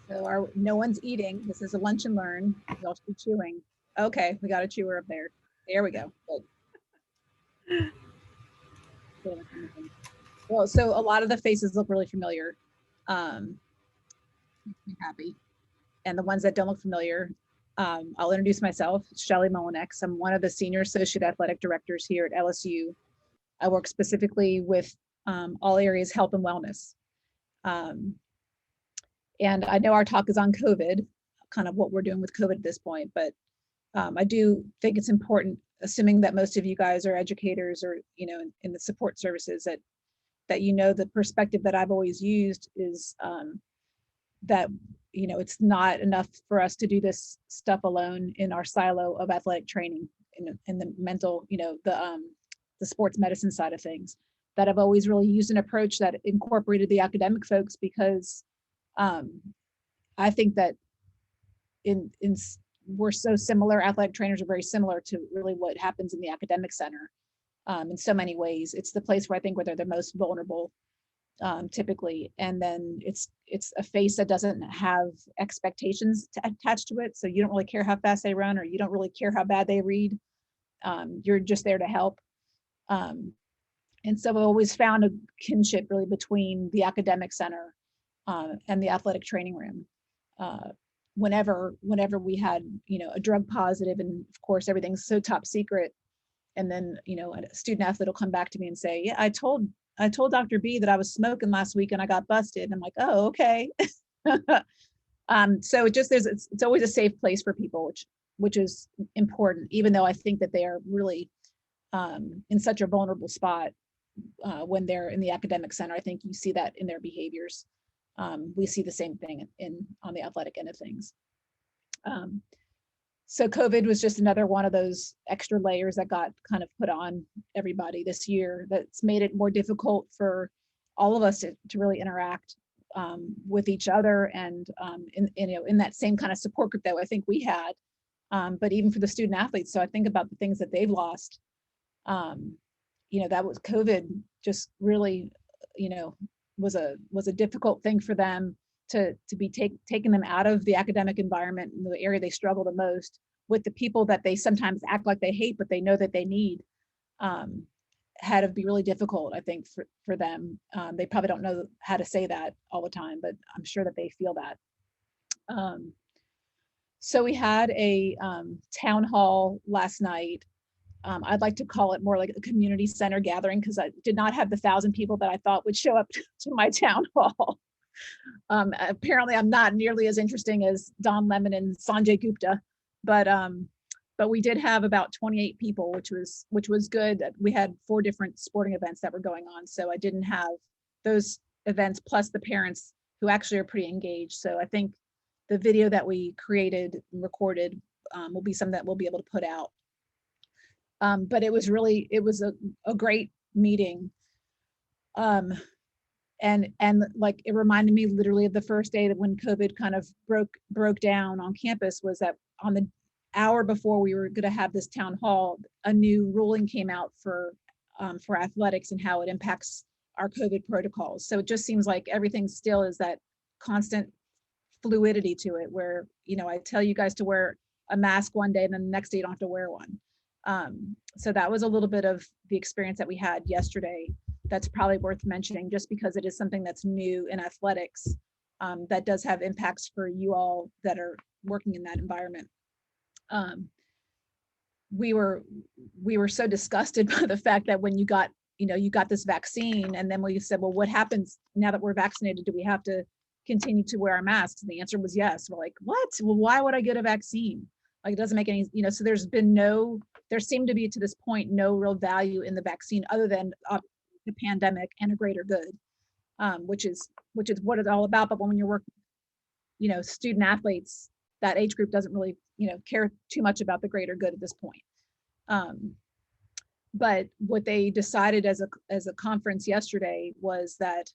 So no one's eating. This is a lunch and learn. Y'all should be chewing. Okay, we got a chewer up there. There we go. Good. Well, so a lot of the faces look really familiar. Makes me happy. And the ones that don't look familiar, I'll introduce myself. Shelly Mullenix. I'm one of the senior associate athletic directors here at LSU. I work specifically with all areas health and wellness. Um, and I know our talk is on COVID, kind of what we're doing with COVID at this point, but I do think it's important, assuming that most of you guys are educators or in the support services, that the perspective that I've always used is that it's not enough for us to do this stuff alone in our silo of athletic training in the mental, the sports medicine side of things. That I've always really used an approach that incorporated the academic folks because I think that in we're so similar. Athletic trainers are very similar to really what happens in the academic center in so many ways. It's the place where I think where they're the most vulnerable typically, and then it's a face that doesn't have expectations attached to it. So you don't really care how fast they run, or you don't really care how bad they read. You're just there to help. And so I've always found a kinship really between the academic center and the athletic training room. Whenever we had a drug positive, and of course everything's so top secret, and then a student athlete will come back to me and say, yeah, I told Dr. B that I was smoking last week and I got busted. And I'm like, oh, okay. So it's always a safe place for people, which is important, even though I think that they are really in such a vulnerable spot when they're in the academic center. I think you see that in their behaviors. We see the same thing on the athletic end of things. So COVID was just another one of those extra layers that got kind of put on everybody this year. That's made it more difficult for all of us to really interact with each other and in that same kind of support group that I think we had. But even for the student athletes, so I think about the things that they've lost. That was COVID. Just really, was a difficult thing for them to be taking them out of the academic environment in the area they struggle the most with the people that they sometimes act like they hate, but they know that they need, had to be really difficult, I think, for them. They probably don't know how to say that all the time, but I'm sure that they feel that. So we had a town hall last night. I'd like to call it more like a community center gathering because I did not have the 1,000 people that I thought would show up to my town hall. Apparently I'm not nearly as interesting as Don Lemon and Sanjay Gupta, but we did have about 28 people, which was good. We had 4 different sporting events that were going on. So I didn't have those events plus the parents who actually are pretty engaged. So I think the video that we created and recorded will be something that we'll be able to put out. But it was a great meeting. And like it reminded me literally of the first day that when COVID kind of broke down on campus, was that on the hour before we were going to have this town hall, a new ruling came out for athletics and how it impacts our COVID protocols. So it just seems like everything still is that constant fluidity to it, where I tell you guys to wear a mask one day and then the next day you don't have to wear one. So that was a little bit of the experience that we had yesterday. That's probably worth mentioning just because it is something that's new in athletics that does have impacts for you all that are working in that environment. We were so disgusted by the fact that when you got this vaccine, and then we said, well, what happens now that we're vaccinated? Do we have to continue to wear our masks? And the answer was yes. We're like, what? Well, why would I get a vaccine? Like, it doesn't make any, so there seemed to be to this point no real value in the vaccine other than the pandemic and a greater good, which is what it's all about. But when you're working, student athletes, that age group doesn't really, care too much about the greater good at this point. But what they decided as a conference yesterday was that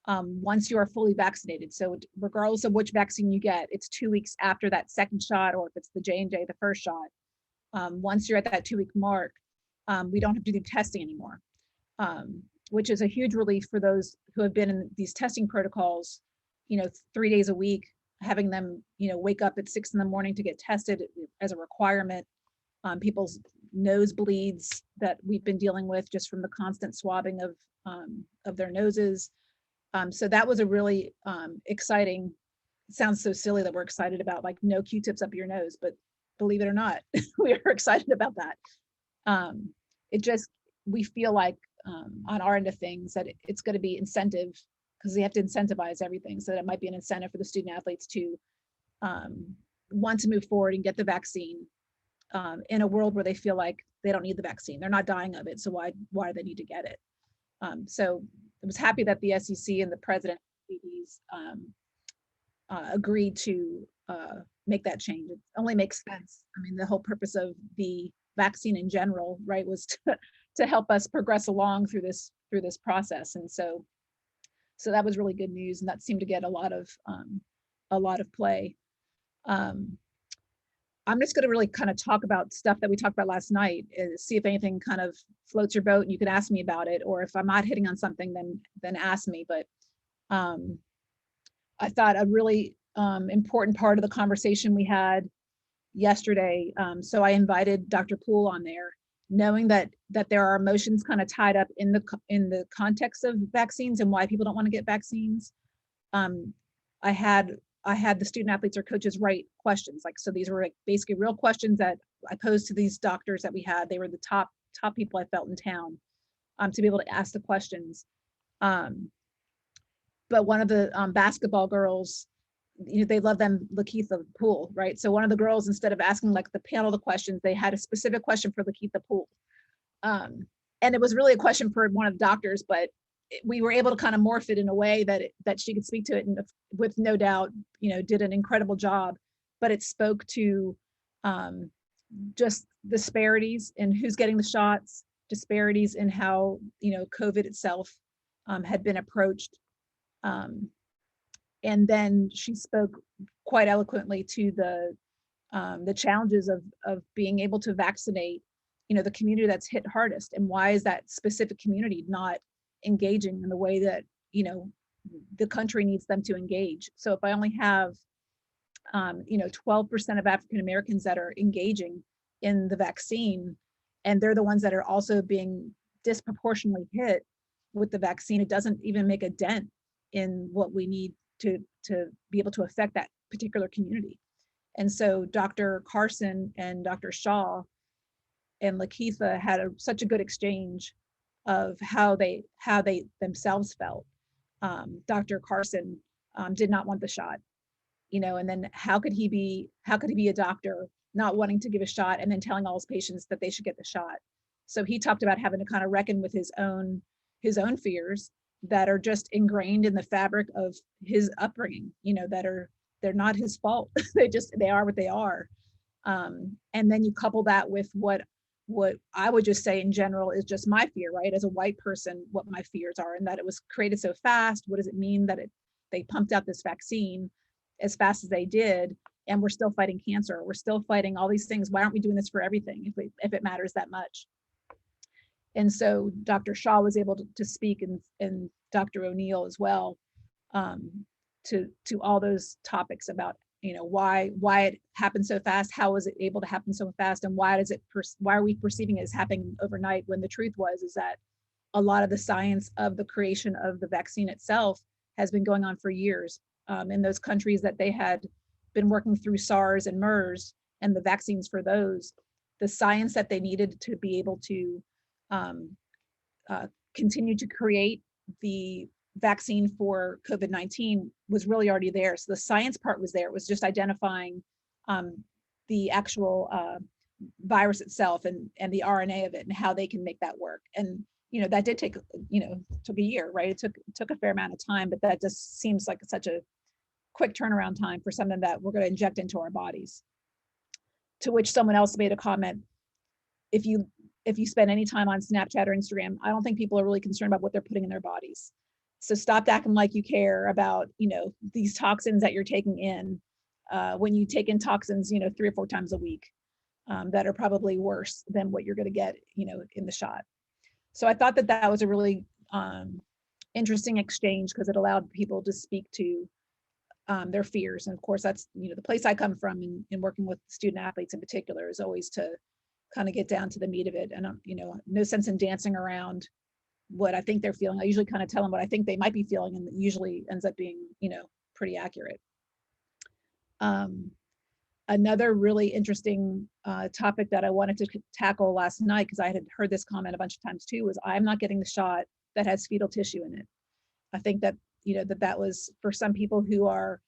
once you are fully vaccinated, so regardless of which vaccine you get, it's 2 weeks after that second shot, or if it's the J&J, the first shot. Once you're at that 2-week mark, we don't have to do testing anymore, which is a huge relief for those who have been in these testing protocols, 3 days a week having them, wake up at 6 a.m. to get tested as a requirement. People's nosebleeds that we've been dealing with just from the constant swabbing of their noses. So that was a really exciting. It sounds so silly that we're excited about like no Q-tips up your nose, but believe it or not, we are excited about that. It just, we feel like on our end of things that it's going to be incentive, because we have to incentivize everything. So that it might be an incentive for the student athletes to want to move forward and get the vaccine in a world where they feel like they don't need the vaccine. They're not dying of it. So why do they need to get it? So I was happy that the SEC and the president agreed to make that change. It only makes sense. I mean, the whole purpose of the vaccine in general, right, was to help us progress along through this process. And so that was really good news, and that seemed to get a lot of play. I'm just going to really kind of talk about stuff that we talked about last night, see if anything kind of floats your boat, and you can ask me about it, or if I'm not hitting on something, then ask me. But I thought a really important part of the conversation we had yesterday, so I invited Dr. Poole on there, knowing that there are emotions kind of tied up in the context of vaccines and why people don't want to get vaccines. I had the student athletes or coaches write questions. Like, so these were like basically real questions that I posed to these doctors that we had. They were the top people I felt in town to be able to ask the questions. But one of the basketball girls, they love them, Lakeitha Poole, right? So one of the girls, instead of asking like the panel the questions, they had a specific question for Lakeitha Poole. And it was really a question for one of the doctors, but we were able to kind of morph it in a way that she could speak to it, and with no doubt, did an incredible job. But it spoke to just disparities in who's getting the shots, disparities in how COVID itself had been approached. And then she spoke quite eloquently to the challenges of being able to vaccinate, the community that's hit hardest, and why is that specific community not engaging in the way that the country needs them to engage. So if I only have 12% of African Americans that are engaging in the vaccine, and they're the ones that are also being disproportionately hit with the vaccine, it doesn't even make a dent in what we need to be able to affect that particular community. And so Dr. Carson and Dr. Shaw and Lakeitha had such a good exchange of how they themselves felt. Dr. Carson did not want the shot, and then how could he be a doctor not wanting to give a shot and then telling all his patients that they should get the shot? So he talked about having to kind of reckon with his own fears that are just ingrained in the fabric of his upbringing, they're not his fault. they are what they are. And then you couple that with what I would just say in general is just my fear, right? As a white person, what my fears are, and that it was created so fast. What does it mean that they pumped out this vaccine as fast as they did, and we're still fighting cancer? We're still fighting all these things. Why aren't we doing this for everything if it matters that much? And so Dr. Shaw was able to speak, and Dr. O'Neill as well, to all those topics about why it happened so fast, how was it able to happen so fast, and why are we perceiving it as happening overnight, when the truth is that a lot of the science of the creation of the vaccine itself has been going on for years. In those countries that they had been working through SARS and MERS and the vaccines for those, the science that they needed to be able to continue to create the vaccine for COVID-19 was really already there. So the science part was there. It was just identifying the actual virus itself and the RNA of it and how they can make that work. And that did take took a year, right? It took a fair amount of time, but that just seems like such a quick turnaround time for something that we're going to inject into our bodies. To which someone else made a comment: if you spend any time on Snapchat or Instagram, I don't think people are really concerned about what they're putting in their bodies. So stop acting like you care about, these toxins that you're taking in when you take in toxins, 3 or 4 times a week that are probably worse than what you're going to get, in the shot. So I thought that was a really interesting exchange, because it allowed people to speak to their fears. And of course, that's, the place I come from in working with student athletes in particular is always to kind of get down to the meat of it. And, no sense in dancing around what I think they're feeling. I usually kind of tell them what I think they might be feeling, and it usually ends up being, pretty accurate. Another really interesting topic that I wanted to tackle last night, because I had heard this comment a bunch of times too, was I'm not getting the shot that has fetal tissue in it. I think that, that was for some people who are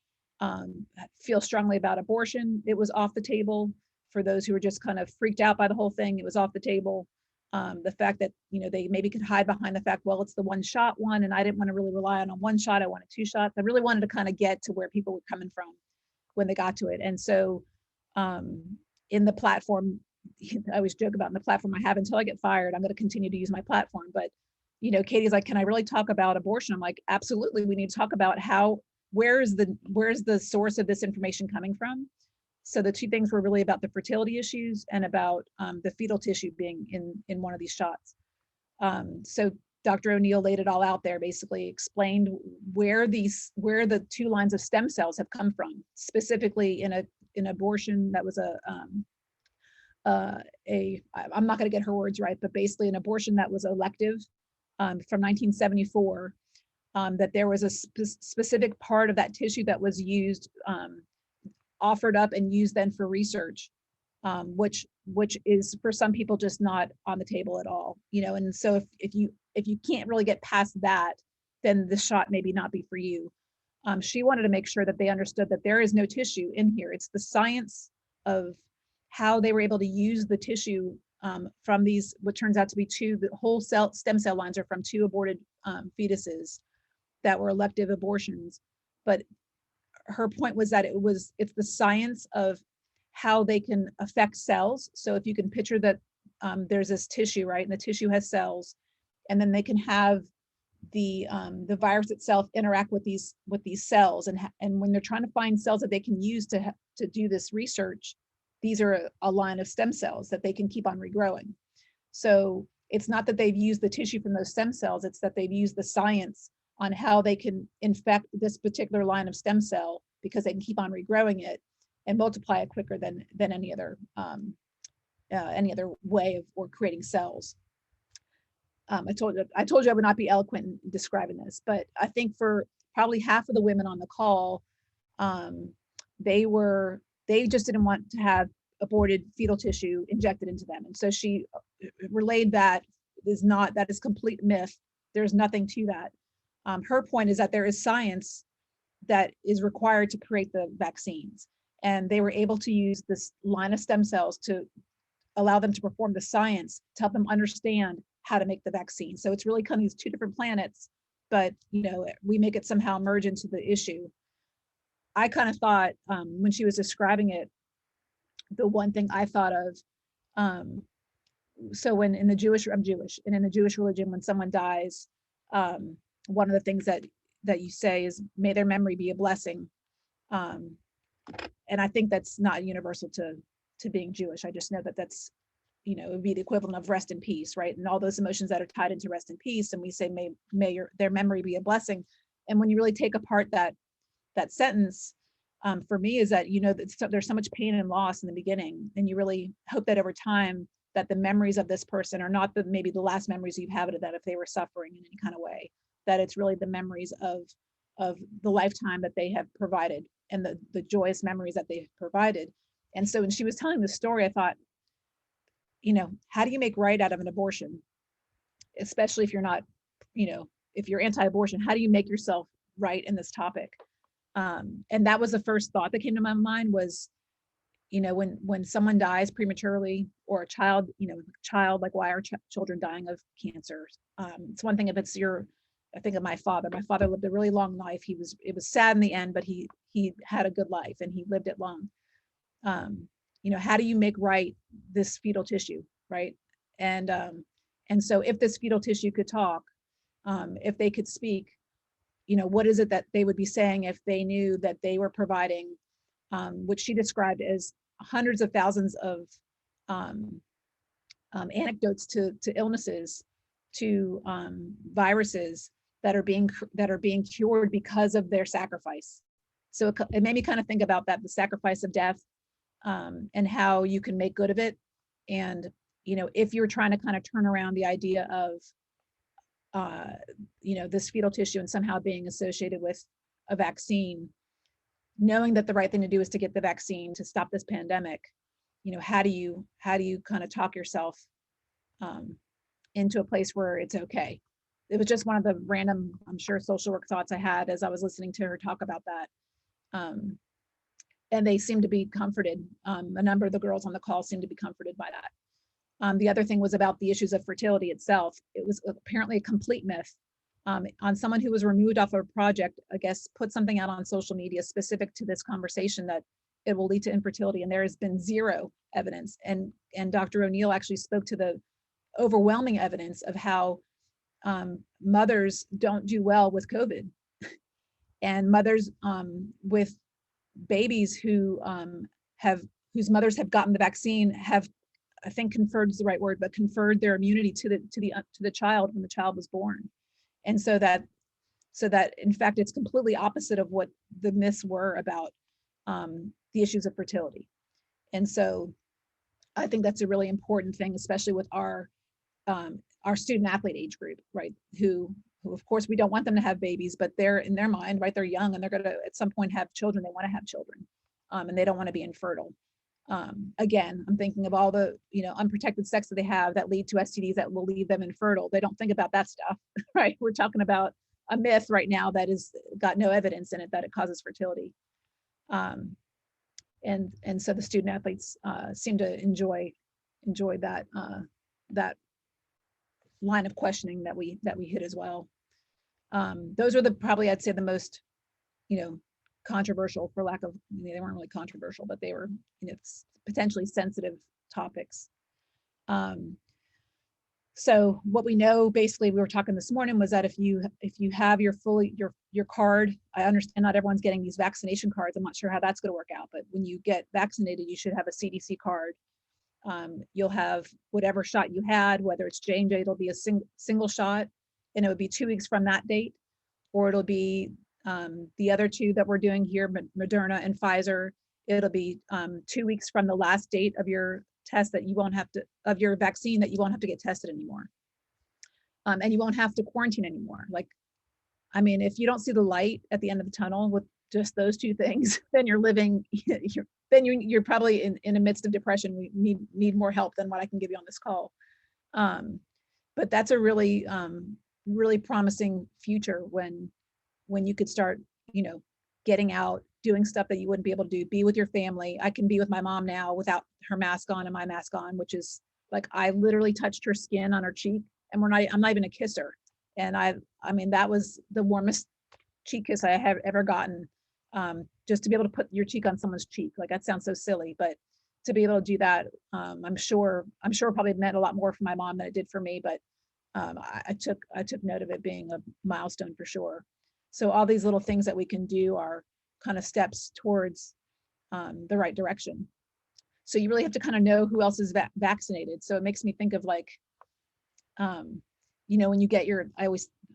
feel strongly about abortion, it was off the table. For those who are just kind of freaked out by the whole thing, it was off the table. The fact that, they maybe could hide behind the fact, well, it's the one shot one, and I didn't want to really rely on one shot. I wanted 2 shots. I really wanted to kind of get to where people were coming from when they got to it. And so in the platform, I always joke about in the platform I have until I get fired, I'm going to continue to use my platform. But, Katie's like, can I really talk about abortion? I'm like, absolutely. We need to talk about where's the source of this information coming from? So the 2 things were really about the fertility issues and about the fetal tissue being in one of these shots. So Dr. O'Neill laid it all out there, basically explained where the 2 lines of stem cells have come from, specifically in an abortion that was I'm not going to get her words right, but basically an abortion that was elective from 1974, that there was a specific part of that tissue that was used, offered up and used then for research, which is for some people just not on the table at all, and so if you can't really get past that, then the shot maybe not be for you. She wanted to make sure that they understood that there is no tissue in here. It's the science of how they were able to use the tissue from these, what turns out to be the whole stem cell lines are from 2 aborted fetuses that were elective abortions. But her point was that it's the science of how they can affect cells. So if you can picture that there's this tissue, right, and the tissue has cells, and then they can have the virus itself interact with these cells, and when they're trying to find cells that they can use to do this research, these are a line of stem cells that they can keep on regrowing. So it's not that they've used the tissue from those stem cells, it's that they've used the science on how they can infect this particular line of stem cell, because they can keep on regrowing it and multiply it quicker than any other way of creating cells. I told you I would not be eloquent in describing this, but I think for probably half of the women on the call, they just didn't want to have aborted fetal tissue injected into them. And so she relayed that is complete myth. There's nothing to that. Her point is that there is science that is required to create the vaccines. And they were able to use this line of stem cells to allow them to perform the science, to help them understand how to make the vaccine. So it's really kind of these 2 different planets, but we make it somehow merge into the issue. I kind of thought when she was describing it, the one thing I thought of, so when I'm Jewish, and in the Jewish religion, when someone dies, one of the things that you say is, may their memory be a blessing. And I think that's not universal to being Jewish. I just know that that's, it would be the equivalent of rest in peace, right? And all those emotions that are tied into rest in peace. And we say, may their memory be a blessing. And when you really take apart that sentence, for me, is that, there's so much pain and loss in the beginning, and you really hope that over time that the memories of this person are not maybe the last memories you've had of that, if they were suffering in any kind of way, that it's really the memories of the lifetime that they have provided, and the joyous memories that they've provided. And so when she was telling the story, I thought, how do you make right out of an abortion? Especially if you're not, if you're anti-abortion, how do you make yourself right in this topic? And that was the first thought that came to my mind was, when someone dies prematurely, or a child, like, why are children dying of cancer? It's one thing if it's I think of my father. My father lived a really long life. It was sad in the end, but he had a good life and he lived it long. How do you make right this fetal tissue, right? And so if this fetal tissue could talk, if they could speak, what is it that they would be saying if they knew that they were providing, which she described as hundreds of thousands of anecdotes to illnesses, to viruses that are being cured because of their sacrifice. So it made me kind of think about that, the sacrifice of death, and how you can make good of it. And, if you're trying to kind of turn around the idea of, this fetal tissue and somehow being associated with a vaccine, knowing that the right thing to do is to get the vaccine to stop this pandemic, how do you kind of talk yourself into a place where it's okay? It was just one of the random, I'm sure, social work thoughts I had as I was listening to her talk about that. And they seemed to be comforted. A number of the girls on the call seemed to be comforted by that. The other thing was about the issues of fertility itself. It was apparently a complete myth. On someone who was removed off of a project, I guess, put something out on social media specific to this conversation that it will lead to infertility, and there has been zero evidence. And Dr. O'Neill actually spoke to the overwhelming evidence of how mothers don't do well with COVID, and mothers with babies who whose mothers have gotten the vaccine have, I think conferred is the right word, but conferred their immunity to the child when the child was born. And so that in fact it's completely opposite of what the myths were about the issues of fertility. And so I think that's a really important thing, especially with our student athlete age group, right? Who of course we don't want them to have babies, but they're in their mind, right? They're young and they're going to at some point have children. They want to have children, and they don't want to be infertile. Again, I'm thinking of all the unprotected sex that they have that lead to STDs that will leave them infertile. They don't think about that stuff, right? We're talking about a myth right now that is got no evidence in it that it causes fertility. And so the student athletes seem to enjoy that that line of questioning that we hit as well. Those are probably I'd say the most controversial, for lack of, they weren't really controversial, but they were potentially sensitive topics. So what we know, basically, we were talking this morning, was that if you have your card, I understand not everyone's getting these vaccination cards. I'm not sure how that's going to work out, but when you get vaccinated, you should have a CDC card. You'll have whatever shot you had, whether it's J&J, it'll be a single shot, and it would be 2 weeks from that date, or it'll be the other two that we're doing here, Moderna and Pfizer. It'll be 2 weeks from the last date of your test that you won't have to, of your vaccine, that you won't have to get tested anymore. And you won't have to quarantine anymore. Like, I mean, if you don't see the light at the end of the tunnel with just those two things, then you're living, you're probably in the midst of depression. We need more help than what I can give you on this call. But that's a really, really promising future when you could start, getting out, doing stuff that you wouldn't be able to do, be with your family. I can be with my mom now without her mask on and my mask on, which is like, I literally touched her skin on her cheek, and I'm not even a kisser. And I mean, that was the warmest cheek kiss I have ever gotten. Just to be able to put your cheek on someone's cheek, like, that sounds so silly, but to be able to do that, I'm sure probably meant a lot more for my mom than it did for me, but I took note of it being a milestone for sure. So all these little things that we can do are kind of steps towards the right direction. So you really have to kind of know who else is vaccinated. So it makes me think of, like, when you get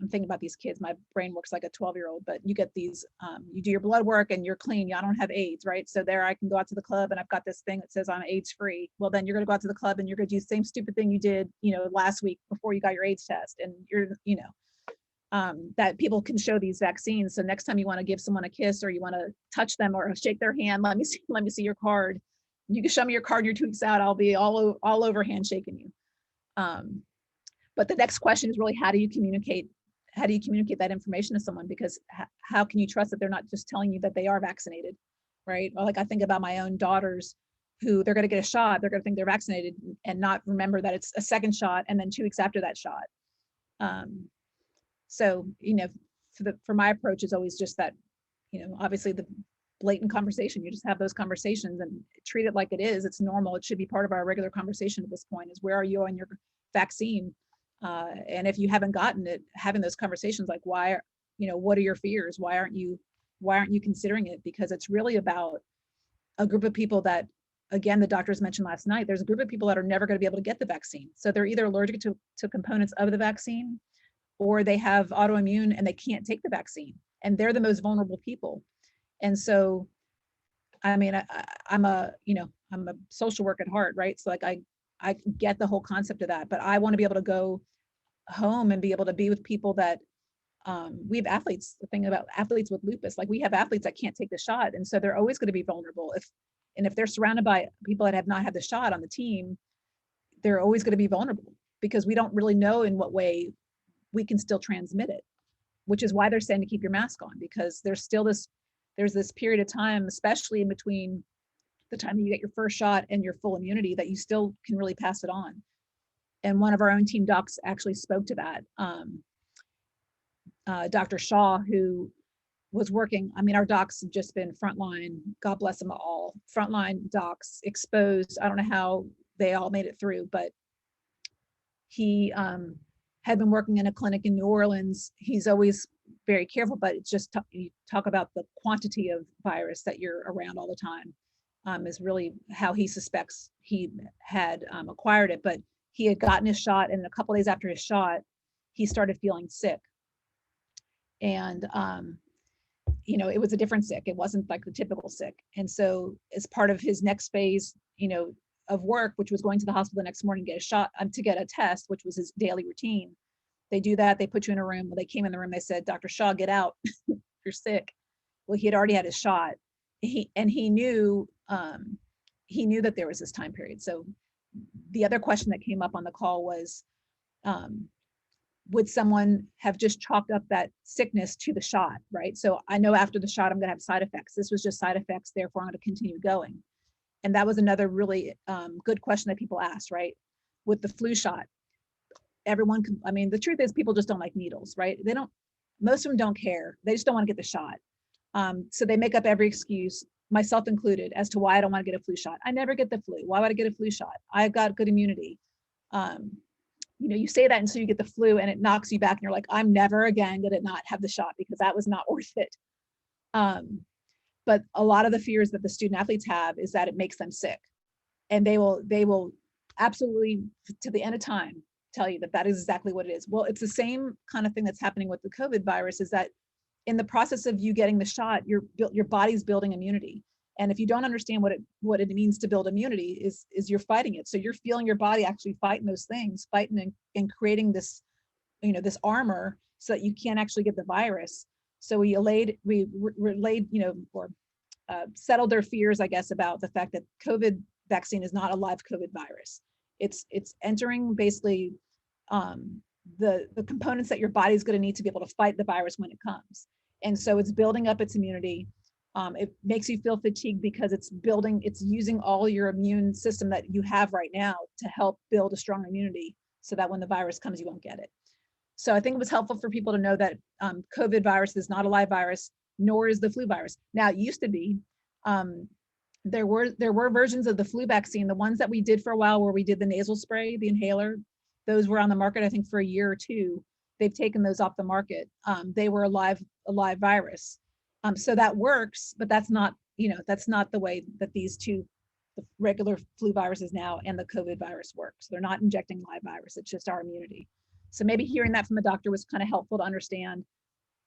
I'm thinking about these kids, my brain works like a 12-year-old, but you get these, you do your blood work and you're clean. I don't have AIDS, right? So there I can go out to the club and I've got this thing that says I'm AIDS free. Well, then you're going to go out to the club and you're going to do the same stupid thing you did, last week before you got your AIDS test. And you're, that people can show these vaccines. So next time you want to give someone a kiss, or you want to touch them or shake their hand, let me see your card. You can show me your card, you're 2 weeks out, I'll be all over handshaking you. But the next question is really, how do you communicate that information to someone? Because how can you trust that they're not just telling you that they are vaccinated, right? Or, like, I think about my own daughters, who they're going to get a shot, they're going to think they're vaccinated and not remember that it's a second shot, and then 2 weeks after that shot. So, for my approach is always just that, obviously the blatant conversation, you just have those conversations and treat it like it is. It's normal. It should be part of our regular conversation at this point, is, where are you on your vaccine? And if you haven't gotten it, having those conversations, like, why, what are your fears? Why aren't you considering it? Because it's really about a group of people that, again, the doctors mentioned last night, there's a group of people that are never going to be able to get the vaccine. So they're either allergic to components of the vaccine, or they have autoimmune and they can't take the vaccine. And they're the most vulnerable people. And so, I mean, I'm a, you know, I'm a social work at heart, right? So like I get the whole concept of that, but I want to be able to go home and be able to be with people that we have athletes. The thing about athletes with lupus, like we have athletes that can't take the shot, and so they're always going to be vulnerable. If they're surrounded by people that have not had the shot on the team, they're always going to be vulnerable because we don't really know in what way we can still transmit it, which is why they're saying to keep your mask on, because there's this period of time, especially in between the time that you get your first shot and your full immunity, that you still can really pass it on. And one of our own team docs actually spoke to that. Dr. Shaw, who was working, I mean, our docs have just been frontline, God bless them all, frontline docs, exposed. I don't know how they all made it through, but he had been working in a clinic in New Orleans. He's always very careful, but it's just, you talk about the quantity of virus that you're around all the time, is really how he suspects he had acquired it. But he had gotten his shot, and a couple days after his shot, he started feeling sick. And you know, it was a different sick. It wasn't like the typical sick. And so as part of his next phase, you know, of work, which was going to the hospital the next morning to get a shot, to get a test, which was his daily routine. They do that. They put you in a room. When they came in the room, they said, Dr. Shaw, get out. You're sick. Well, he had already had his shot. He knew that there was this time period. So the other question that came up on the call was, would someone have just chalked up that sickness to the shot, right? So I know after the shot, I'm going to have side effects. This was just side effects, therefore I'm going to continue going. And that was another really good question that people asked, right? With the flu shot, everyone can, I mean, the truth is people just don't like needles, right? Most of them don't care. They just don't want to get the shot. So they make up every excuse, myself included, as to why I don't want to get a flu shot. I never get the flu. Why would I get a flu shot? I've got good immunity. You know, you say that until you get the flu and it knocks you back and you're like, I'm never again going to not have the shot because that was not worth it. But a lot of the fears that the student athletes have is that it makes them sick. And they will absolutely, to the end of time, tell you that is exactly what it is. Well, it's the same kind of thing that's happening with the COVID virus, is that in the process of you getting the shot, your body's building immunity. And if you don't understand what it means to build immunity, is you're fighting it. So you're feeling your body actually fighting those things, fighting and creating this, you know, this armor so that you can't actually get the virus. So we relayed, you know, or settled their fears, I guess, about the fact that COVID vaccine is not a live COVID virus. It's entering basically the components that your body's going to need to be able to fight the virus when it comes. And so it's building up its immunity. It makes you feel fatigued because it's using all your immune system that you have right now to help build a strong immunity so that when the virus comes, you won't get it. So I think it was helpful for people to know that COVID virus is not a live virus, nor is the flu virus. Now, it used to be, there were versions of the flu vaccine, the ones that we did for a while where we did the nasal spray, the inhaler, those were on the market, I think, for a year or two. They've taken those off the market. They were a live virus. So that works, but that's not, you know, that's not the way that these two, the regular flu viruses now and the COVID virus works. They're not injecting live virus. It's just our immunity. So maybe hearing that from a doctor was kind of helpful to understand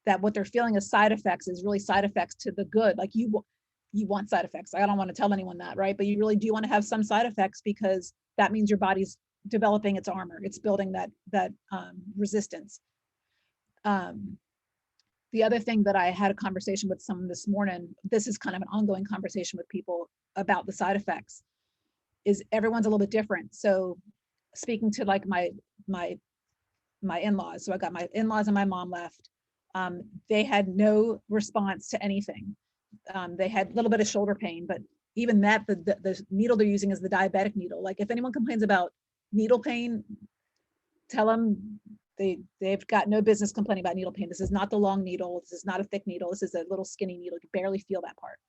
that what they're feeling as side effects is really side effects to the good. Like you want side effects. I don't want to tell anyone that, right? But you really do want to have some side effects because that means your body's developing its armor. It's building that resistance. The other thing that I had a conversation with someone this morning, this is kind of an ongoing conversation with people about the side effects, is everyone's a little bit different. So speaking to like my in-laws, so I got my in-laws and my mom left. They had no response to anything. They had a little bit of shoulder pain, but even that, the needle they're using is the diabetic needle. Like if anyone complains about needle pain, tell them they've got no business complaining about needle pain. This is not the long needle. This is not a thick needle. This is a little skinny needle. You barely feel that part.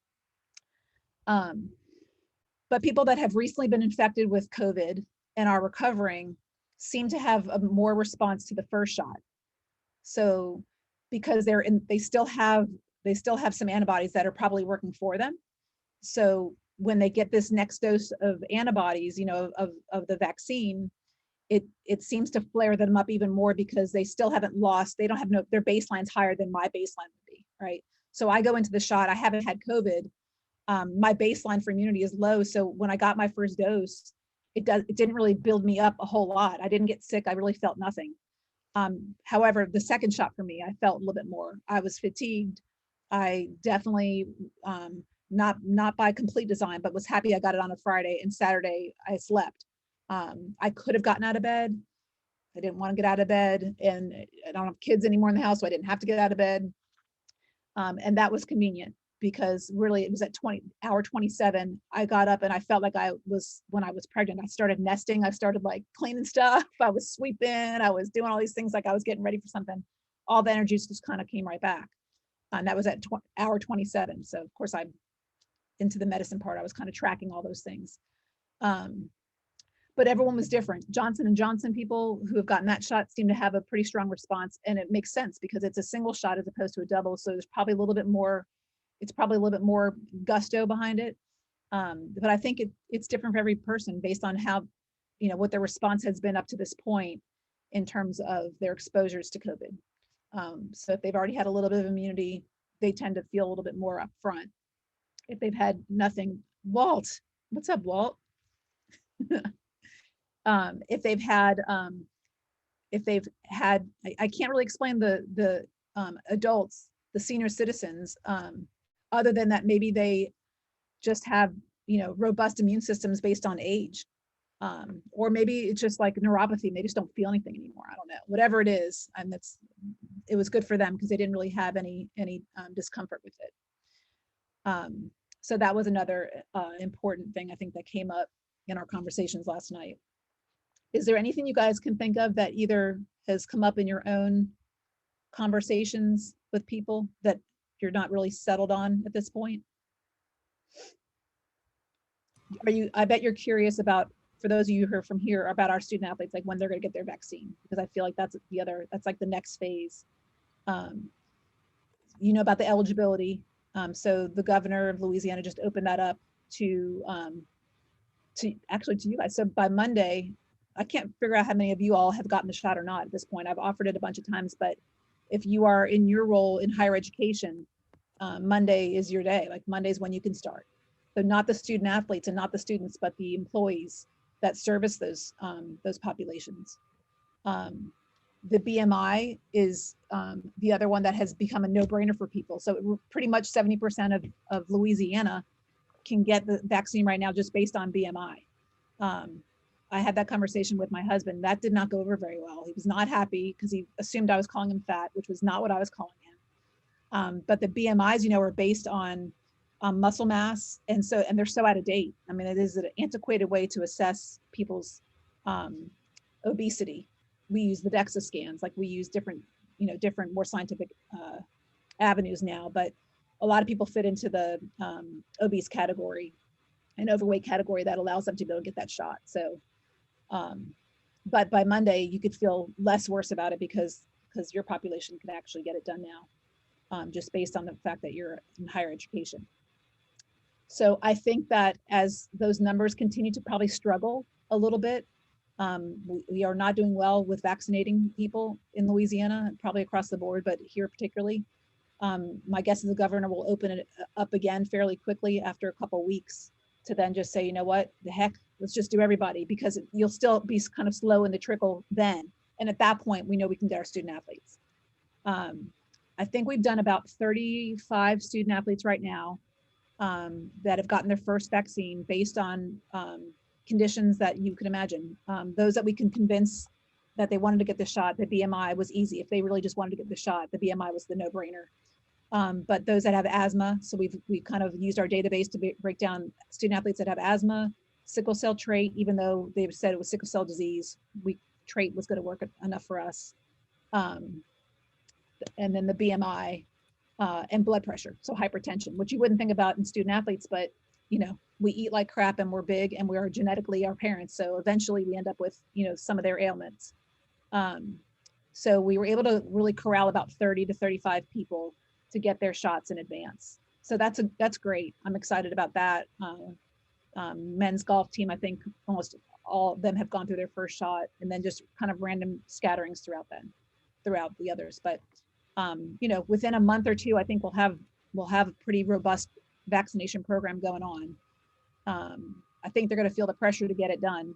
But people that have recently been infected with COVID and are recovering seem to have a more response to the first shot. So because they still have some antibodies that are probably working for them. So when they get this next dose of antibodies, you know, of the vaccine, it seems to flare them up even more because they still haven't lost, they don't have their baseline's higher than my baseline would be, right? So I go into the shot, I haven't had COVID. My baseline for immunity is low. So when I got my first dose, it didn't really build me up a whole lot. I didn't get sick. I really felt nothing. However, the second shot for me, I felt a little bit more. I was fatigued. I definitely, not by complete design, but was happy I got it on a Friday, and Saturday I slept. I could have gotten out of bed. I didn't want to get out of bed, and I don't have kids anymore in the house, so I didn't have to get out of bed. And that was convenient because really it was at hour 27, I got up and I felt like when I was pregnant, I started nesting. I started like cleaning stuff. I was sweeping. I was doing all these things like I was getting ready for something. All the energy just kind of came right back. And that was at hour 27. So of course I'm into the medicine part. I was kind of tracking all those things. But everyone was different. Johnson & Johnson people who have gotten that shot seem to have a pretty strong response, and it makes sense because it's a single shot as opposed to a double. So there's probably a little bit more, it's probably a little bit more gusto behind it. But I think it's different for every person based on how, what their response has been up to this point in terms of their exposures to COVID. So if they've already had a little bit of immunity, they tend to feel a little bit more upfront. If they've had nothing, Walt, what's up, Walt? If they've had, I can't really explain the adults, the senior citizens, other than that maybe they just have, robust immune systems based on age. Or maybe it's just like neuropathy, they just don't feel anything anymore. I don't know, whatever it is. And it was good for them because they didn't really have any discomfort with it. So that was another important thing I think that came up in our conversations last night. Is there anything you guys can think of that either has come up in your own conversations with people that you're not really settled on at this point? I bet you're curious about, for those of you who are from here, about our student athletes, like when they're going to get their vaccine, because I feel like that's like the next phase. About the eligibility. So the governor of Louisiana just opened that up to you guys. So by Monday, I can't figure out how many of you all have gotten the shot or not at this point. I've offered it a bunch of times, but if you are in your role in higher education, Monday is your day. Like Monday's when you can start. So not the student athletes and not the students, but the employees that service those populations. The BMI is the other one that has become a no-brainer for people. So pretty much 70% of Louisiana can get the vaccine right now just based on BMI. I had that conversation with my husband. That did not go over very well. He was not happy because he assumed I was calling him fat, which was not what I was calling him. But the BMIs, are based on muscle mass, and they're so out of date. I mean, it is an antiquated way to assess people's obesity. We use the DEXA scans, like we use different more scientific avenues now. But a lot of people fit into the obese category and overweight category that allows them to be able to get that shot. So, but by Monday, you could feel less worse about it because your population can actually get it done now, just based on the fact that you're in higher education. So I think that as those numbers continue to probably struggle a little bit, we are not doing well with vaccinating people in Louisiana, probably across the board, but here particularly. My guess is the governor will open it up again fairly quickly after a couple of weeks to then just say, you know what, the heck, let's just do everybody, because you'll still be kind of slow in the trickle then. And at that point, we know we can get our student athletes. I think we've done about 35 student athletes right now that have gotten their first vaccine based on conditions that you can imagine. Those that we can convince that they wanted to get the shot, the BMI was easy. If they really just wanted to get the shot, the BMI was the no-brainer. But those that have asthma, so we kind of used our database to break down student athletes that have asthma, sickle cell trait, even though they've said it was sickle cell disease, trait was going to work enough for us. And then the BMI and blood pressure, so hypertension, which you wouldn't think about in student athletes, but we eat like crap and we're big and we are genetically our parents. So eventually we end up with, some of their ailments. So we were able to really corral about 30 to 35 people to get their shots in advance. So that's great. I'm excited about that. Men's golf team, I think almost all of them have gone through their first shot, and then just kind of random scatterings throughout the others. But, within a month or two, I think we'll have we'll have a pretty robust vaccination program going on. I think they're going to feel the pressure to get it done.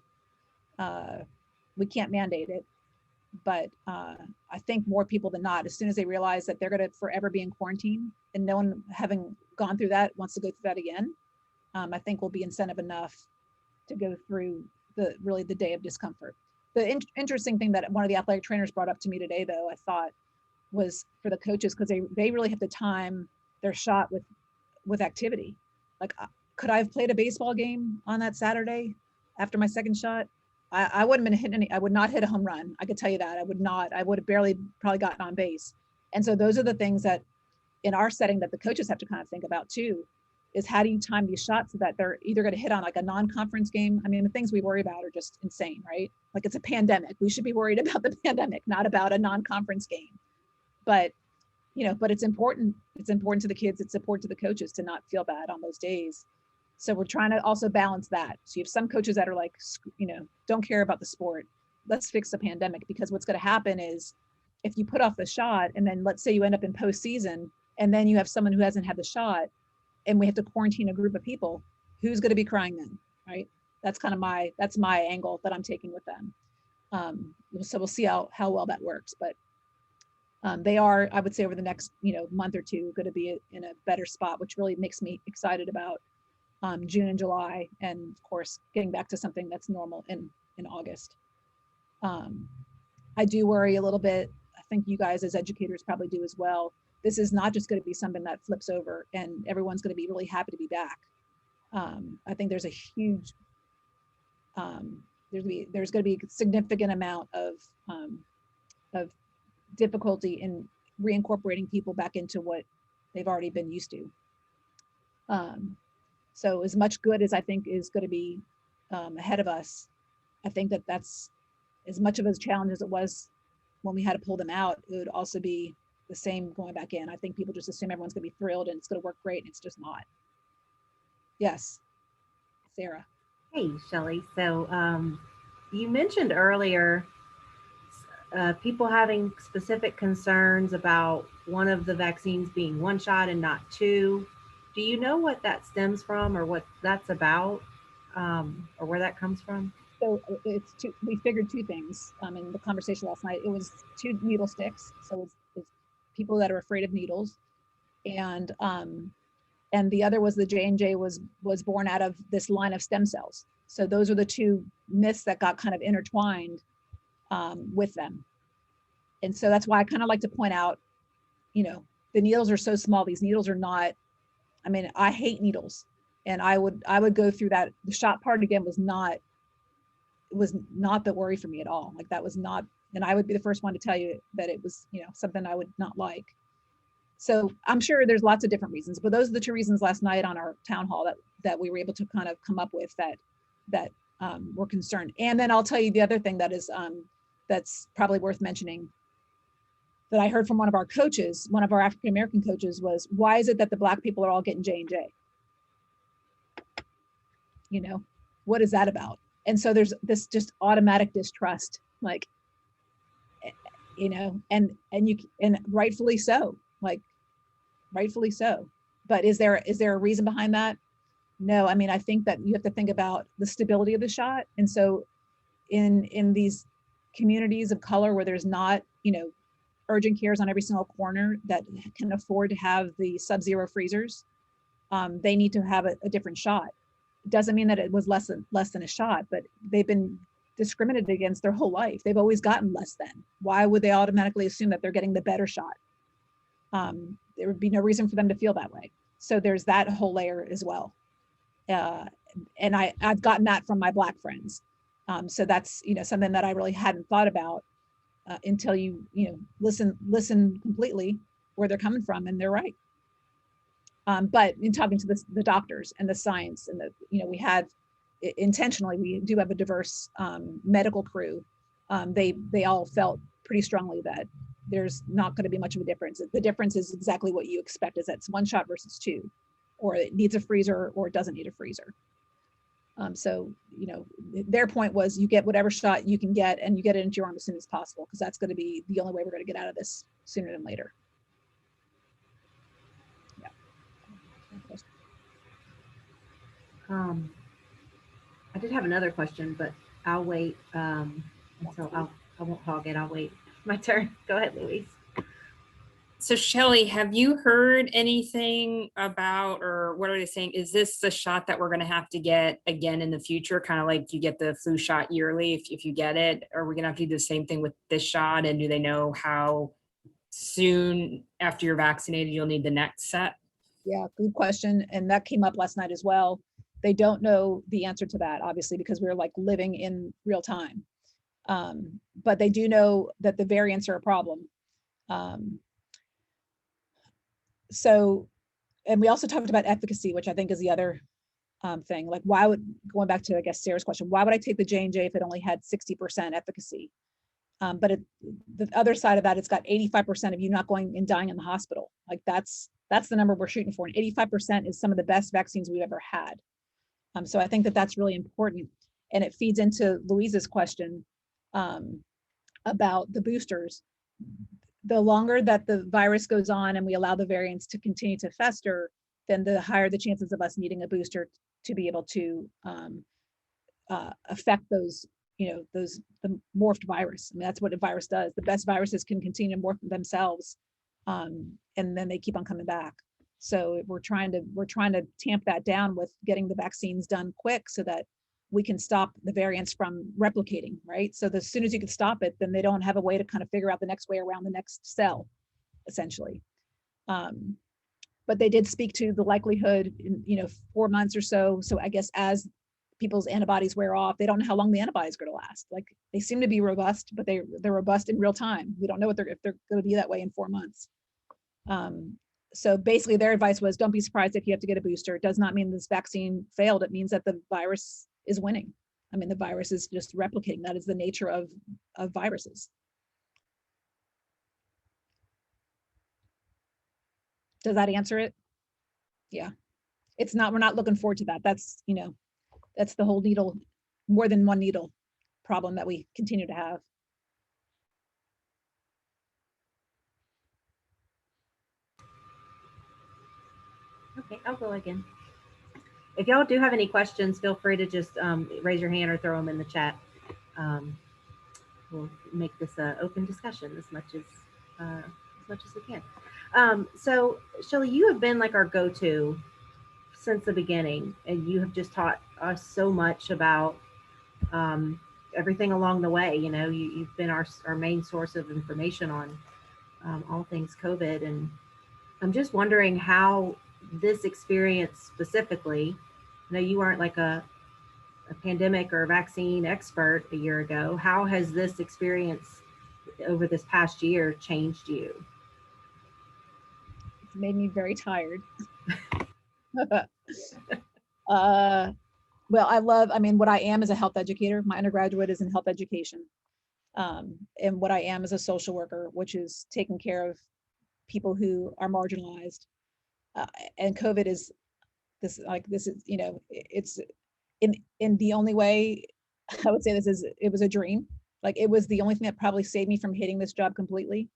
We can't mandate it, but I think more people than not, as soon as they realize that they're going to forever be in quarantine, and no one having gone through that wants to go through that again, I think will be incentive enough to go through the day of discomfort. The interesting thing that one of the athletic trainers brought up to me today, though, I thought was for the coaches, because they really have to time their shot with activity. Like, could I have played a baseball game on that Saturday after my second shot? I wouldn't have been hitting I would not hit a home run. I could tell you that. I would have barely probably gotten on base. And so those are the things that in our setting that the coaches have to kind of think about too, is how do you time these shots so that they're either going to hit on like a non-conference game? I mean, the things we worry about are just insane, right? Like, it's a pandemic. We should be worried about the pandemic, not about a non-conference game. But, but it's important. It's important to the kids. It's important to the coaches to not feel bad on those days. So we're trying to also balance that. So you have some coaches that are like, don't care about the sport. Let's fix the pandemic, because what's going to happen is if you put off the shot, and then let's say you end up in postseason, and then you have someone who hasn't had the shot, and we have to quarantine a group of people, who's going to be crying then, right? That's kind of my angle that I'm taking with them. So we'll see how well that works. But they are, I would say, over the next month or two, going to be in a better spot, which really makes me excited about June and July, and of course getting back to something that's normal in August. I do worry a little bit. I think you guys as educators probably do as well. This is not just going to be something that flips over and everyone's going to be really happy to be back. I think there's a huge, there's going to be a significant amount of difficulty in reincorporating people back into what they've already been used to. So as much good as I think is going to be ahead of us, I think that's as much of a challenge as it was when we had to pull them out. It would also be the same going back in. I think people just assume everyone's going to be thrilled and it's going to work great, and it's just not. Yes, Sarah. Hey, Shelly. So you mentioned earlier people having specific concerns about one of the vaccines being one shot and not two. Do you know what that stems from, or what that's about, or where that comes from? So we figured two things in the conversation last night. It was 2 needle sticks. So it's people that are afraid of needles. And the other was the J&J was born out of this line of stem cells. So those are the 2 myths that got kind of intertwined with them. And so that's why I kind of like to point out, the needles are so small. These needles are not, I hate needles, and I would go through that. The shot part again was not the worry for me at all. Like, that was not, and I would be the first one to tell you that it was, something I would not like. So I'm sure there's lots of different reasons, but those are the 2 reasons last night on our town hall that we were able to kind of come up with that were concerned. And then I'll tell you the other thing that is that's probably worth mentioning, that I heard from one of our coaches, one of our African-American coaches, was, why is it that the Black people are all getting J&J? What is that about? And so there's this just automatic distrust, like, and rightfully so, rightfully so. But is there a reason behind that? No, I think that you have to think about the stability of the shot. And so in these communities of color where there's not, urgent cares on every single corner that can afford to have the sub-zero freezers, they need to have a different shot. It doesn't mean that it was less than a shot, but they've been discriminated against their whole life. They've always gotten less than. Why would they automatically assume that they're getting the better shot? There would be no reason for them to feel that way. So there's that whole layer as well. And I've gotten that from my Black friends. So that's, something that I really hadn't thought about until you listen completely where they're coming from, and they're right. But in talking to the doctors and the science, and we have intentionally, we do have a diverse medical crew. They all felt pretty strongly that there's not going to be much of a difference. The difference is exactly what you expect, is that it's 1 shot versus 2, or it needs a freezer or it doesn't need a freezer. So, their point was, you get whatever shot you can get, and you get it into your arm as soon as possible, because that's going to be the only way we're going to get out of this sooner than later. Yeah. Um, I did have another question, but I'll wait. I won't hog it. I'll wait my turn. Go ahead, Louise. So Shelly, have you heard anything about, or what are they saying? Is this the shot that we're going to have to get again in the future? Kind of like you get the flu shot yearly if you get it. Are we going to have to do the same thing with this shot? And do they know how soon after you're vaccinated you'll need the next set? Yeah, good question. And that came up last night as well. They don't know the answer to that, obviously, because we're like living in real time. But they do know that the variants are a problem. So, and we also talked about efficacy, which I think is the other thing. Like, why would, going back to, I guess, Sarah's question, why would I take the J&J if it only had 60% efficacy? But the other side of that, it's got 85% of you not going and dying in the hospital. Like that's the number we're shooting for. And 85% is some of the best vaccines we've ever had. So I think that that's really important. And it feeds into Louise's question about the boosters. The longer that the virus goes on and we allow the variants to continue to fester, then the higher the chances of us needing a booster to be able to affect those, the morphed virus. I mean, that's what a virus does. The best viruses can continue to morph themselves, and then they keep on coming back. So we're trying to tamp that down with getting the vaccines done quick so that we can stop the variants from replicating, right? So as soon as you can stop it, then they don't have a way to kind of figure out the next way around the next cell, essentially. But they did speak to the likelihood in 4 months or so. So I guess as people's antibodies wear off, they don't know how long the antibodies are going to last. Like they seem to be robust, but they're robust in real time. We don't know if they're going to be that way in 4 months. So basically their advice was, don't be surprised if you have to get a booster. It does not mean this vaccine failed. It means that the virus is winning. I mean, the virus is just replicating. That is the nature of viruses. Does that answer it? Yeah. It's not, we're not looking forward to that. That's, that's the whole needle, more than one needle problem that we continue to have. Okay, I'll go again. If y'all do have any questions, feel free to just raise your hand or throw them in the chat. We'll make this an open discussion as much as we can. So Shelly, you have been like our go-to since the beginning, and you have just taught us so much about everything along the way. You've been our main source of information on all things COVID, and I'm just wondering how this experience specifically, I know you aren't like a pandemic or a vaccine expert a year ago. How has this experience over this past year changed you? It's made me very tired. Well, what I am is a health educator. My undergraduate is in health education. And what I am is a social worker, which is taking care of people who are marginalized. And COVID is this is, it's in the only way I would say this is, it was a dream. Like it was the only thing that probably saved me from hating this job completely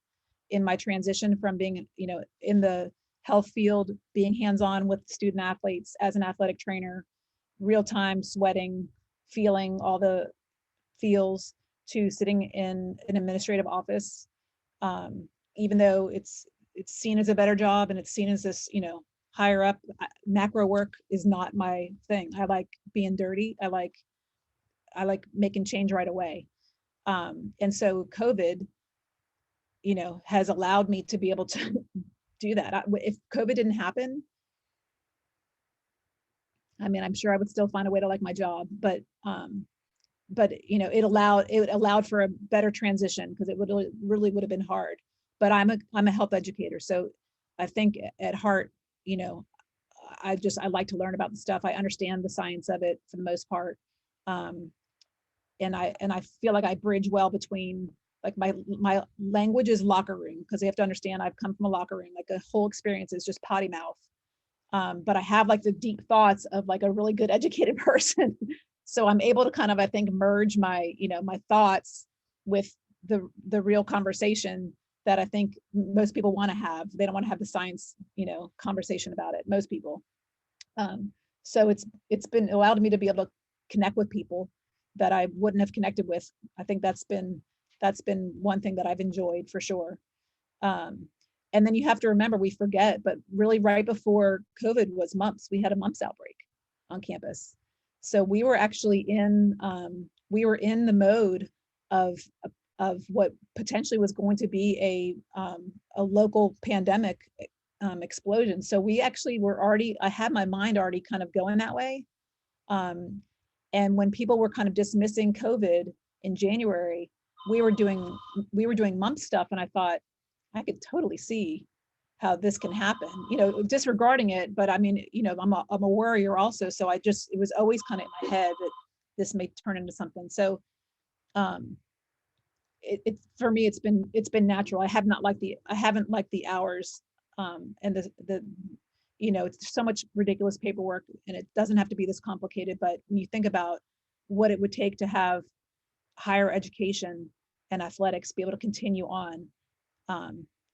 in my transition from being, in the health field, being hands-on with student athletes as an athletic trainer, real time sweating, feeling all the feels, to sitting in an administrative office. Even though it's seen as a better job and it's seen as this, higher up, macro work is not my thing. I like being dirty. I like making change right away. And so COVID, has allowed me to be able to do that. If COVID didn't happen, I mean, I'm sure I would still find a way to like my job, but it allowed for a better transition, because it would really would have been hard. But I'm a health educator, so I think at heart, I like to learn about the stuff. I understand the science of it for the most part, and I feel like I bridge well between, like, my language is locker room, because they have to understand I've come from a locker room. Like, the whole experience is just potty mouth. But I have like the deep thoughts of like a really good educated person. So I'm able to kind of, I think, merge my, my thoughts with the real conversation that I think most people want to have. They don't want to have the science, conversation about it, most people. So it's been allowed me to be able to connect with people that I wouldn't have connected with. I think that's been one thing that I've enjoyed for sure. And then you have to remember, we forget, but really right before COVID was mumps, we had a mumps outbreak on campus. So we were actually in the mode of what potentially was going to be a local pandemic explosion. So we actually were already, I had my mind already kind of going that way. And when people were kind of dismissing COVID in January, we were doing mump stuff, and I thought, I could totally see how this can happen, disregarding it. But I mean, I'm a worrier also. So it was always kind of in my head that this may turn into something. So it for me, it's been natural. I haven't liked the hours, and it's so much ridiculous paperwork, and it doesn't have to be this complicated. But when you think about what it would take to have higher education and athletics be able to continue on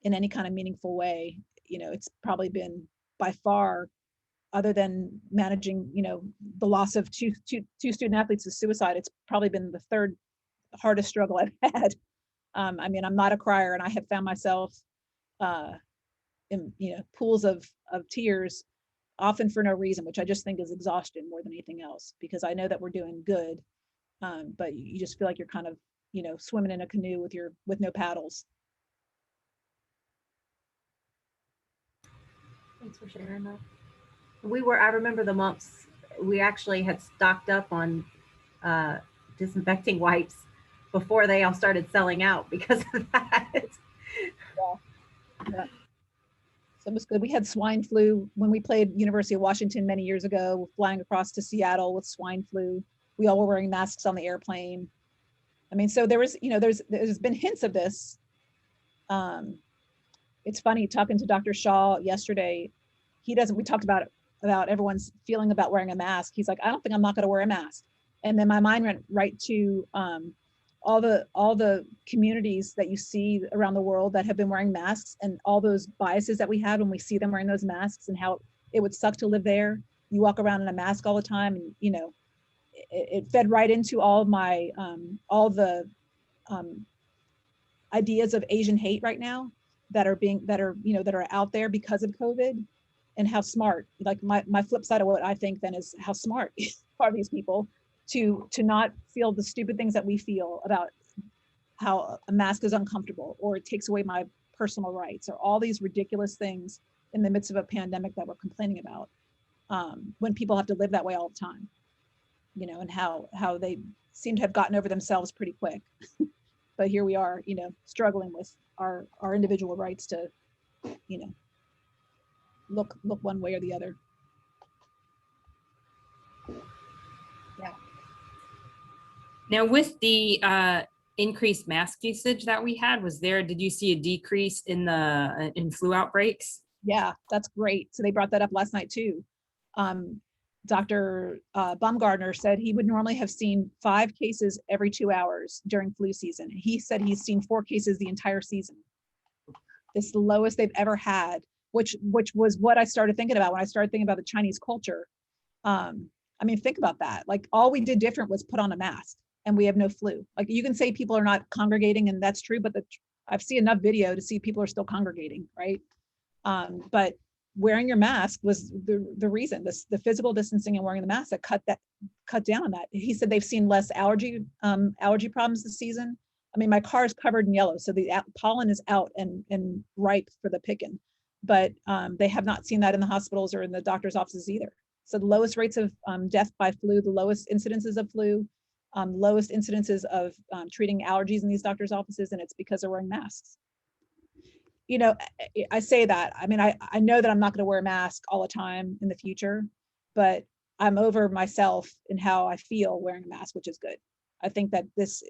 in any kind of meaningful way, it's probably been by far, other than managing, the loss of two student athletes to suicide, it's probably been the third hardest struggle I've had. I mean, I'm not a crier, and I have found myself in pools of tears, often for no reason, which I just think is exhaustion more than anything else, because I know that we're doing good, but you just feel like you're kind of swimming in a canoe with no paddles. Thanks for sharing that. I remember the mumps, we actually had stocked up on disinfecting wipes before they all started selling out because of that. Yeah. So it was good. We had swine flu when we played University of Washington many years ago, flying across to Seattle with swine flu. We all were wearing masks on the airplane. I mean, so there was, there's been hints of this. It's funny talking to Dr. Shaw yesterday. We talked about everyone's feeling about wearing a mask. He's like, I don't think I'm not going to wear a mask. And then my mind went right to all the communities that you see around the world that have been wearing masks, and all those biases that we have when we see them wearing those masks, and how it would suck to live there. You walk around in a mask all the time, and it fed right into all of my all the ideas of Asian hate right now that are out there because of COVID, and how smart, like my flip side of what I think then is how smart are these people to not feel the stupid things that we feel about how a mask is uncomfortable, or it takes away my personal rights, or all these ridiculous things in the midst of a pandemic that we're complaining about, when people have to live that way all the time, and how they seem to have gotten over themselves pretty quick. But here we are, struggling with our individual rights to, look one way or the other. Yeah. Now, with the increased mask usage that we had, did you see a decrease in flu outbreaks? Yeah, that's great. So they brought that up last night too. Dr. Baumgartner said he would normally have seen 5 cases every 2 hours during flu season. He said he's seen 4 cases the entire season. It's the lowest they've ever had, which was what I started thinking about when I started thinking about the Chinese culture. I mean, think about that. Like, all we did different was put on a mask, and we have no flu. Like, you can say people are not congregating, and that's true, but I've seen enough video to see people are still congregating, right? But wearing your mask was the reason. The physical distancing and wearing the mask that cut down on that. He said they've seen less allergy problems this season. I mean, my car is covered in yellow, so the pollen is out and ripe for the picking. But they have not seen that in the hospitals or in the doctor's offices either. So the lowest rates of death by flu, the lowest incidences of flu, lowest incidences of treating allergies in these doctors' offices, and it's because they're wearing masks. I say that. I mean, I know that I'm not going to wear a mask all the time in the future, but I'm over myself in how I feel wearing a mask, which is good. I think that this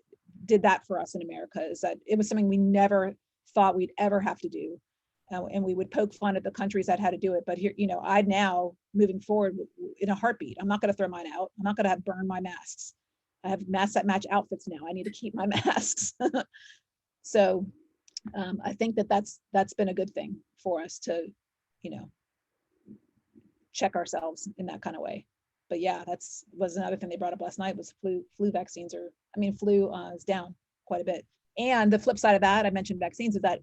did that for us in America, is that it was something we never thought we'd ever have to do. And we would poke fun at the countries that had to do it. But here, I now, moving forward in a heartbeat, I'm not going to throw mine out. I'm not going to burn my masks. I have masks that match outfits now. I need to keep my masks. So I think that's been a good thing for us to, check ourselves in that kind of way. But yeah, was another thing they brought up last night was flu vaccines flu is down quite a bit. And the flip side of that, I mentioned vaccines, is that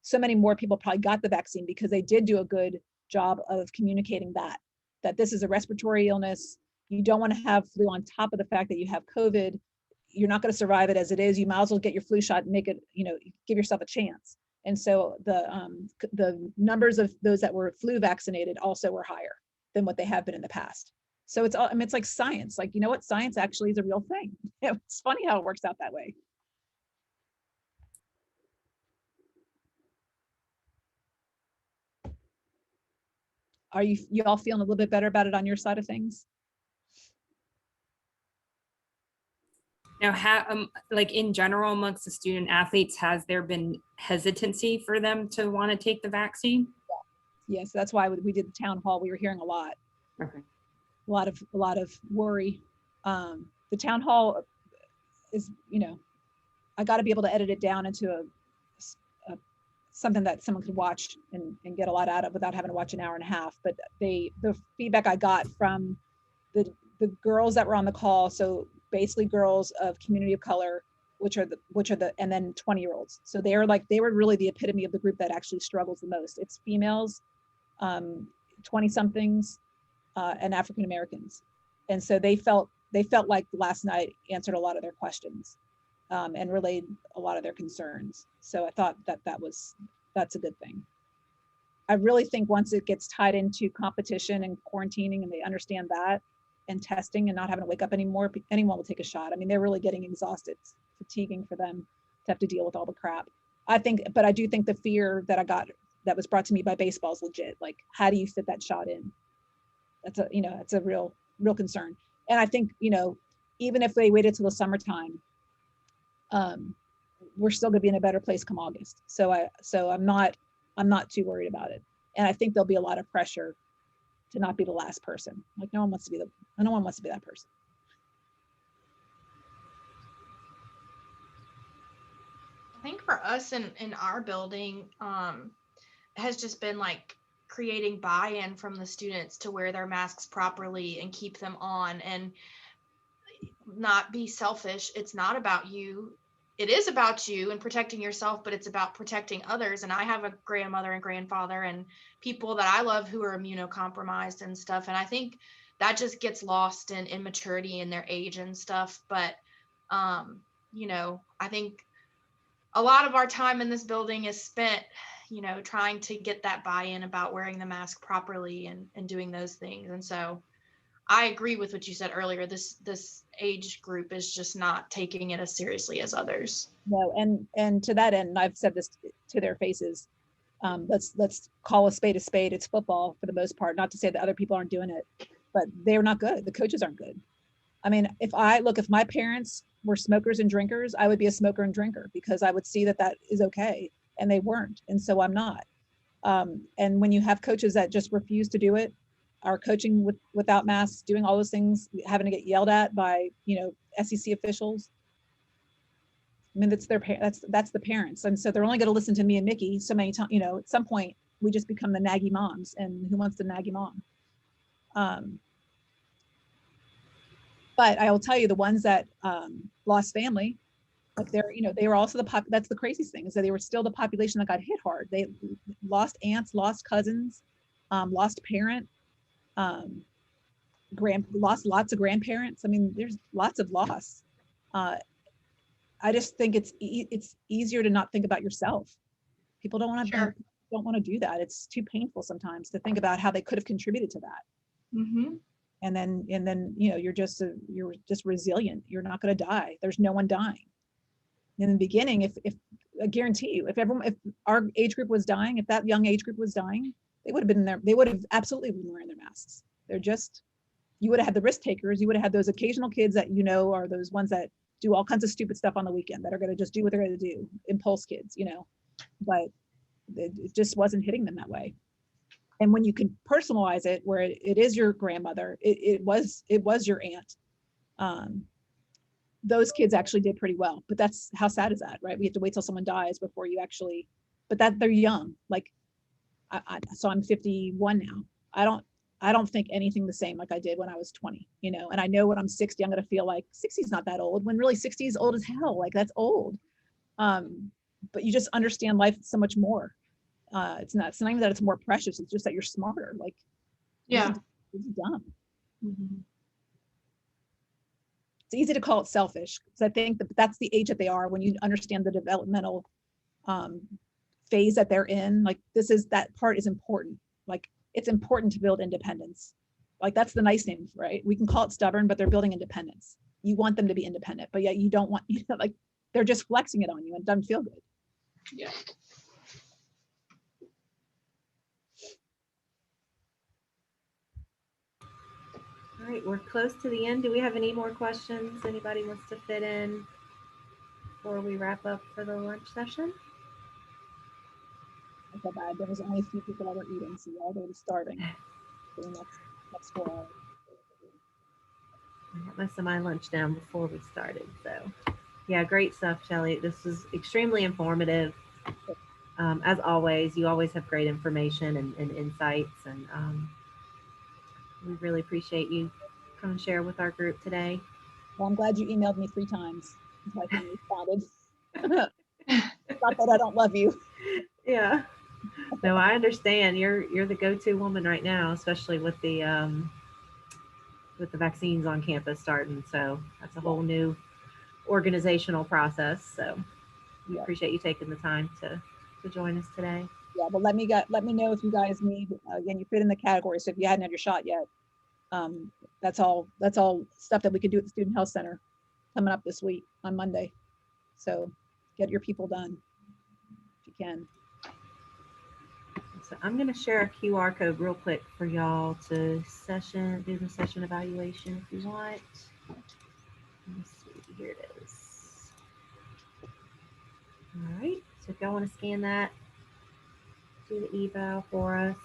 so many more people probably got the vaccine because they did do a good job of communicating that this is a respiratory illness. You don't want to have flu on top of the fact that you have COVID. You're not going to survive it as it is. You might as well get your flu shot and make it, give yourself a chance. And so the numbers of those that were flu vaccinated also were higher than what they have been in the past. So it's like science. Like, you know what? Science actually is a real thing. It's funny how it works out that way. Are you all feeling a little bit better about it on your side of things? Now, like in general amongst the student athletes, has there been hesitancy for them to want to take the vaccine? Yes, that's why we did the town hall. We were hearing a lot. Okay. A lot of worry. The town hall is, I got to be able to edit it down into something that someone could watch and get a lot out of without having to watch an hour and a half. But the feedback I got from the girls that were on the call, so basically girls of community of color, which are the and then 20-year-olds. So they were really the epitome of the group that actually struggles the most. It's females, 20-somethings, and African Americans. And so they felt like last night answered a lot of their questions, and relayed a lot of their concerns. So I thought that's a good thing. I really think once it gets tied into competition and quarantining and they understand that, and testing and not having to wake up anymore, anyone will take a shot. I mean, they're really getting exhausted. It's fatiguing for them to have to deal with all the crap. But I do think the fear that I got that was brought to me by baseball is legit. Like, how do you fit that shot in? It's a real concern. And I think, even if they waited till the summertime, we're still gonna be in a better place come August. So I'm not too worried about it. And I think there'll be a lot of pressure to not be the last person. Like, no one wants to be that person. I think for us in our building, has just been like creating buy-in from the students to wear their masks properly and keep them on and not be selfish. It's not about you. It is about you and protecting yourself, but it's about protecting others. And I have a grandmother and grandfather and people that I love who are immunocompromised and stuff. And I think that just gets lost in immaturity in their age and stuff. But, I think a lot of our time in this building is spent, trying to get that buy-in about wearing the mask properly and doing those things. And so I agree with what you said earlier. This age group is just not taking it as seriously as others. No, and to that end, I've said this to their faces. Let's call a spade a spade. It's football for the most part. Not to say that other people aren't doing it, but they're not good. The coaches aren't good. I mean, if my parents were smokers and drinkers, I would be a smoker and drinker because I would see that is okay, and they weren't, and so I'm not. And when you have coaches that just refuse to do it, are coaching without masks, doing all those things, having to get yelled at by SEC officials. I mean, that's the parents, and so they're only going to listen to me and Mickey so many times. At some point, we just become the naggy moms, and who wants the naggy mom? But I will tell you, the ones that lost family, like they were also that's the craziest thing, is that they were still the population that got hit hard. They lost aunts, lost cousins, lost parent. Lost lots of grandparents. I mean, there's lots of loss. I just think it's easier to not think about yourself. People don't want to do that. It's too painful sometimes to think about how they could have contributed to that. Mm-hmm. And then you're just resilient. You're not going to die. There's no one dying. In the beginning, if I guarantee you, if our age group was dying, if that young age group was dying, they would have been there. They would have absolutely been wearing their masks. You would have had the risk takers. You would have had those occasional kids that are those ones that do all kinds of stupid stuff on the weekend, that are going to just do what they're going to do, impulse kids, but it just wasn't hitting them that way. And when you can personalize it, where it is your grandmother, it was your aunt. Those kids actually did pretty well, but that's how sad is that, right? We have to wait till someone dies before you but that they're young. Like, so I'm 51 now. I don't think anything the same like I did when I was 20, and I know when I'm 60, I'm going to feel like 60 is not that old, when really 60 is old as hell. Like, that's old. But you just understand life so much more. It's not even that it's more precious. It's just that you're smarter. Like, Yeah. it's dumb. Mhm. It's easy to call it selfish, because I think that's the age that they are when you understand the developmental phase that they're in. Like, that part is important. Like, it's important to build independence. Like, that's the nice name, right? We can call it stubborn, but they're building independence. You want them to be independent, but yet you don't want, like, they're just flexing it on you and it doesn't feel good. Yeah. All right, we're close to the end. Do we have any more questions anybody wants to fit in before we wrap up for the lunch session? I felt bad. There was only a few people that were eating, so y'all were starving for the next 4 hours. I got most of my lunch down before we started. So yeah, great stuff, Shelly. This was extremely informative. As always, you always have great information and insights, and we really appreciate you coming to share with our group today. Well, I'm glad you emailed me 3 times until I finally responded. Not that I don't love you. Yeah. No, I understand. You're the go-to woman right now, especially with the vaccines on campus starting. So that's a whole new organizational process. So we appreciate you taking the time to join us today. Yeah, but let me know if you guys need, again, you fit in the category. So if you hadn't had your shot yet, that's all stuff that we could do at the Student Health Center coming up this week on Monday. So get your people done if you can. So I'm going to share a QR code real quick for y'all to do the session evaluation if you want. Let me see, here it is. All right, so if y'all want to scan that, do the eval for us.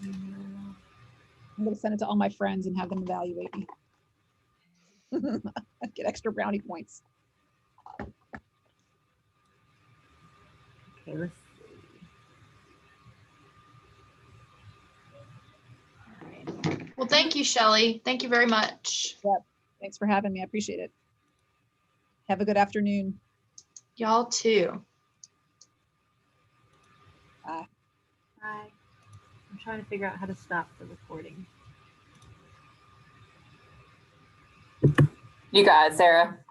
I'm going to send it to all my friends and have them evaluate me. Get extra brownie points. Okay, let's see. All right. Well, thank you, Shelly. Thank you very much. Thanks for having me. I appreciate it. Have a good afternoon. Y'all too. Bye. I'm trying to figure out how to stop the recording. You got it, Sarah.